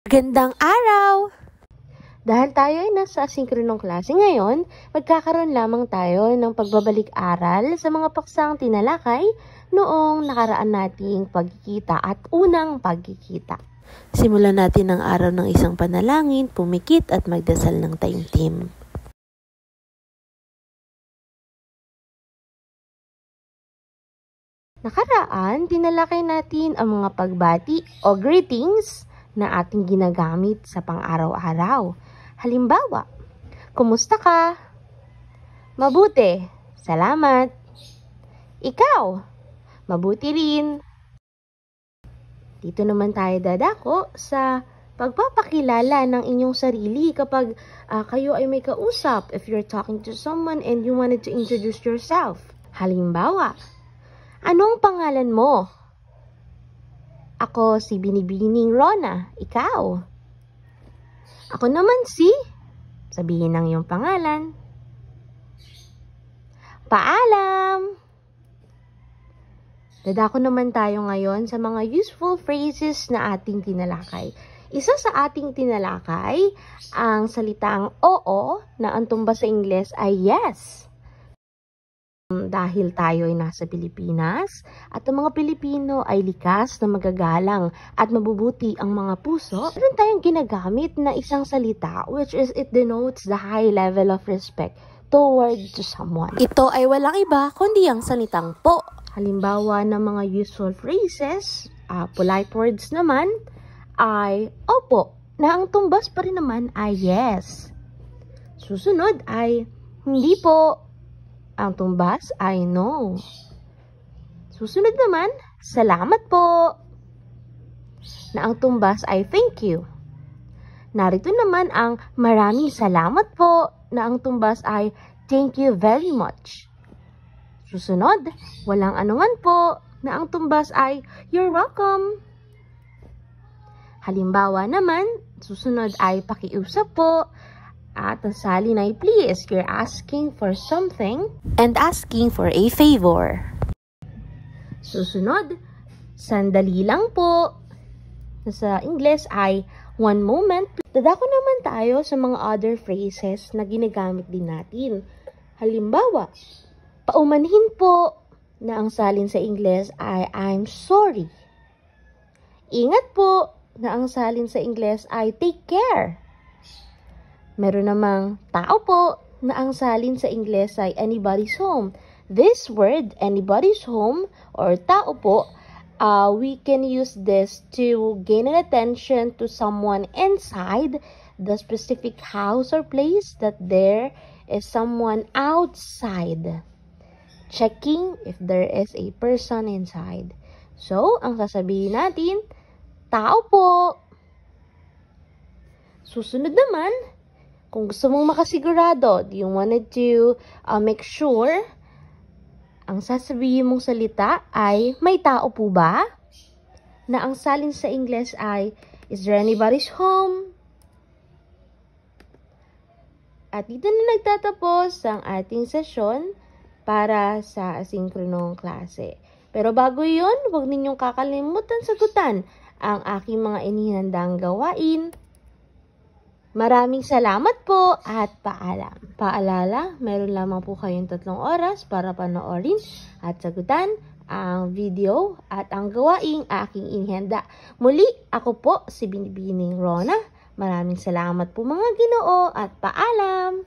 Magandang araw! Dahil tayo ay nasa asinkronong klase ngayon, magkakaroon lamang tayo ng pagbabalik-aral sa mga paksang tinalakay noong nakaraan nating pagkikita at unang pagkikita. Simulan natin ang araw ng isang panalangin, pumikit at magdasal ng taimtim. Nakaraan, tinalakay natin ang mga pagbati o greetings na ating ginagamit sa pang-araw-araw. Halimbawa, kumusta ka? Mabuti. Salamat. Ikaw? Mabuti rin. Dito naman tayo dadako sa pagpapakilala ng inyong sarili kapag kayo ay may kausap, if you're talking to someone and you wanted to introduce yourself. Halimbawa, anong pangalan mo? Ako si Binibining Rona. Ikaw? Ako naman si... Sabihin ang iyong pangalan. Paalam! Dadako naman tayo ngayon sa mga useful phrases na ating tinalakay. Isa sa ating tinalakay, ang salitang oo na ang tumbas sa Ingles ay yes. Dahil tayo ay nasa Pilipinas at ang mga Pilipino ay likas na magagalang at mabubuti ang mga puso, meron tayong ginagamit na isang salita which is it denotes the high level of respect toward to someone. Ito ay walang iba kundi ang salitang po. Halimbawa ng mga useful phrases, polite words naman ay opo, na ang tumbas pa rin naman ay yes. Susunod ay hindi po. Ang tumbas ay no. Susunod naman, salamat po. Na ang tumbas ay thank you. Narito naman ang maraming salamat po. Na ang tumbas ay thank you very much. Susunod, walang anuman po. Na ang tumbas ay you're welcome. Halimbawa naman, susunod ay pakiusap po. At ang salin ay please, you're asking for something and asking for a favor. Susunod, sandali lang po. Sa Ingles ay one moment. Dadako naman tayo sa mga other phrases na ginagamit din natin. Halimbawa, paumanhin po, na ang salin sa Ingles ay I'm sorry. Ingat po, na ang salin sa Ingles ay take care. Meron namang tao po na ang salin sa Ingles ay anybody's home. This word, anybody's home or tao po, we can use this to gain an attention to someone inside the specific house or place that there is someone outside. Checking if there is a person inside. So, ang sasabihin natin, tao po. Susunod naman, kung gusto mong makasigurado, you wanted to make sure, ang sasabihin mong salita ay, may tao po ba? Na ang salin sa Ingles ay, is there anybody's home? At dito na nagtatapos ang ating sesyon para sa asinkronong klase. Pero bago yun, huwag ninyong kakalimutan sagutan ang aking mga inihandang gawain. Maraming salamat po at paalam. Paalala, meron lamang po kayong 3 oras para panoorin at sagutan ang video at ang gawaing aking inihanda. Muli, ako po si Binibining Rona. Maraming salamat po mga Ginoo at paalam!